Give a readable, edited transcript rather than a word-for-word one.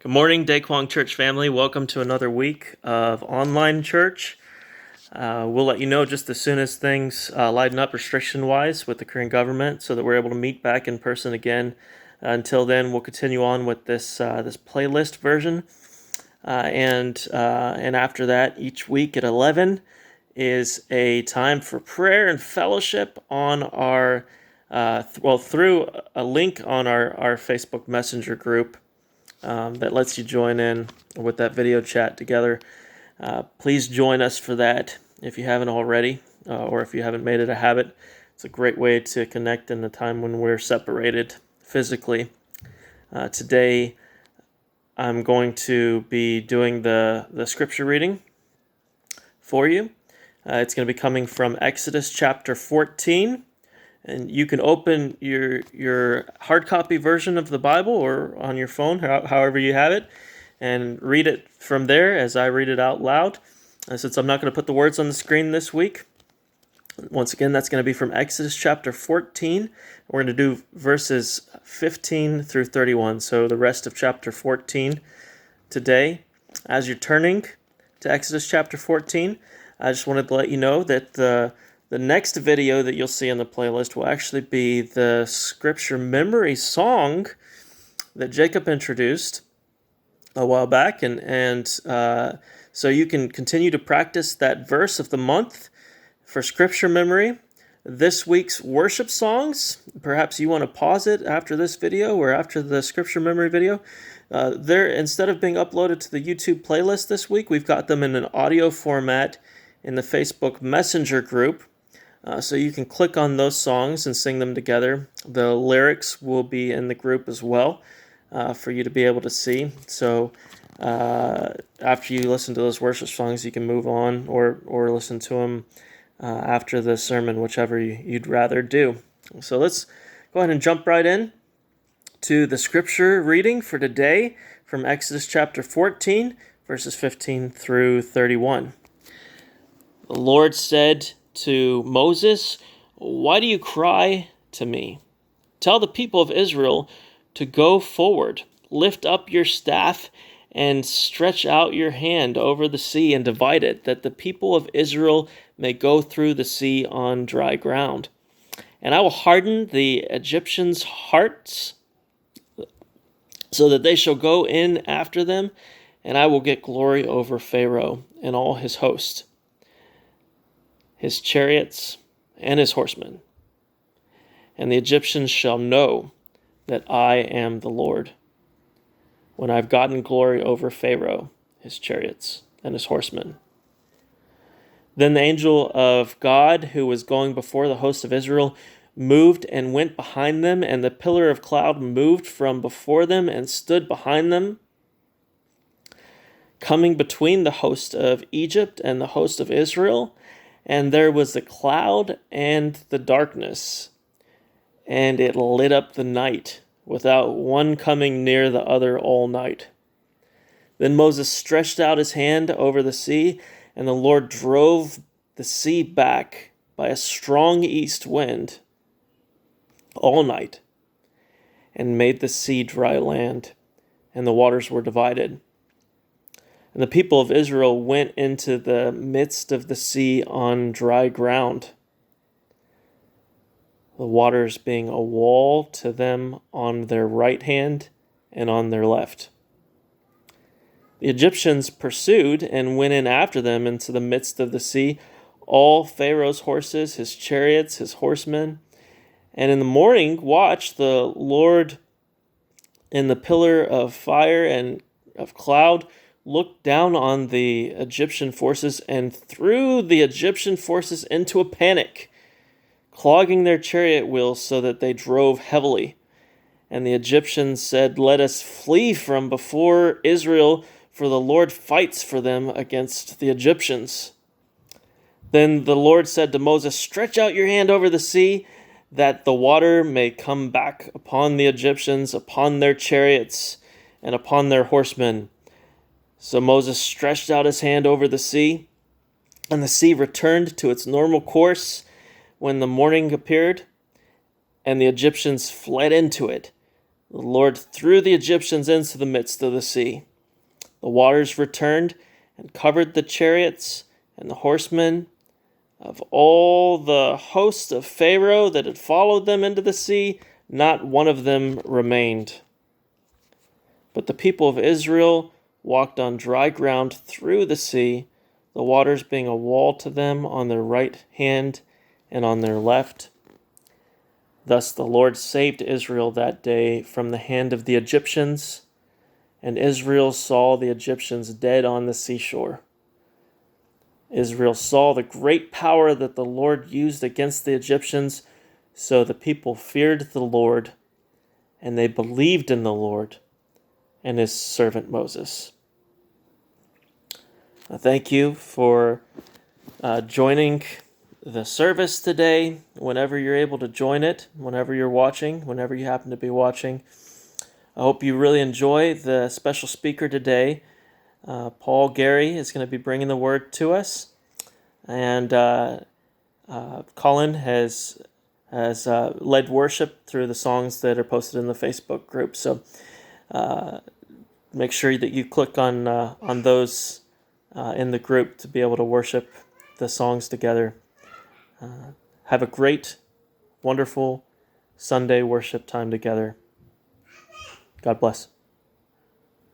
Good morning, Daquang Church family. Welcome to another week of online church. We'll let you know just as soon as things lighten up restriction-wise with the current government so that we're able to meet back in person again. Until then, we'll continue on with this playlist version. And after that, each week at 11 is a time for prayer and fellowship on our, through a link on our Facebook Messenger group. That lets you join in with that video chat together. Please join us for that if you haven't already, or if you haven't made it a habit. It's a great way to connect in the time when we're separated physically. Today, I'm going to be doing the scripture reading for you. It's going to be coming from Exodus chapter 14. And you can open your hard copy version of the Bible or on your phone, however you have it, and read it from there as I read it out loud. Since I'm not going to put the words on the screen this week, once again, that's going to be from Exodus chapter 14. We're going to do verses 15 through 31, so the rest of chapter 14 today. As you're turning to Exodus chapter 14, I just wanted to let you know that the next video that you'll see in the playlist will actually be the scripture memory song that Jacob introduced a while back, and so you can continue to practice that verse of the month for scripture memory. This week's worship songs, perhaps you want to pause it after this video or after the scripture memory video. They're, instead of being uploaded to the YouTube playlist this week, we've got them in an audio format in the Facebook Messenger group. So you can click on those songs and sing them together. The lyrics will be in the group as well for you to be able to see. So after you listen to those worship songs, you can move on or listen to them after the sermon, whichever you'd rather do. So let's go ahead and jump right in to the scripture reading for today from Exodus chapter 14, verses 15 through 31. The Lord said to Moses, "Why do you cry to me? Tell the people of Israel to go forward. Lift up your staff and stretch out your hand over the sea and divide it, that the people of Israel may go through the sea on dry ground. And I will harden the Egyptians' hearts so that they shall go in after them, and I will get glory over Pharaoh and all his host, his chariots, and his horsemen. And the Egyptians shall know that I am the Lord, when I've gotten glory over Pharaoh, his chariots, and his horsemen." Then the angel of God, who was going before the host of Israel, moved and went behind them, and the pillar of cloud moved from before them and stood behind them, coming between the host of Egypt and the host of Israel. And there was the cloud and the darkness, and it lit up the night, without one coming near the other all night. Then Moses stretched out his hand over the sea, and the Lord drove the sea back by a strong east wind all night, and made the sea dry land, and the waters were divided. And the people of Israel went into the midst of the sea on dry ground, the waters being a wall to them on their right hand and on their left. The Egyptians pursued and went in after them into the midst of the sea, all Pharaoh's horses, his chariots, his horsemen. And in the morning watch, the Lord in the pillar of fire and of cloud looked down on the Egyptian forces and threw the Egyptian forces into a panic, clogging their chariot wheels so that they drove heavily. And the Egyptians said, "Let us flee from before Israel, for the Lord fights for them against the Egyptians." Then the Lord said to Moses, "Stretch out your hand over the sea, that the water may come back upon the Egyptians, upon their chariots, and upon their horsemen." So Moses stretched out his hand over the sea, and the sea returned to its normal course when the morning appeared, and the Egyptians fled into it. The Lord threw the Egyptians into the midst of the sea. The waters returned and covered the chariots and the horsemen of all the host of Pharaoh that had followed them into the sea. Not one of them remained. But the people of Israel walked on dry ground through the sea, the waters being a wall to them on their right hand and on their left. Thus the Lord saved Israel that day from the hand of the Egyptians, and Israel saw the Egyptians dead on the seashore. Israel saw the great power that the Lord used against the Egyptians, so the people feared the Lord, and they believed in the Lord and his servant Moses. Thank you for joining the service today. Whenever you're able to join it, whenever you're watching, whenever you happen to be watching, I hope you really enjoy the special speaker today. Paul Gary is going to be bringing the word to us, and Colin has led worship through the songs that are posted in the Facebook group. So make sure that you click on those in the group to be able to worship the songs together. Have a great, wonderful Sunday worship time together. God bless.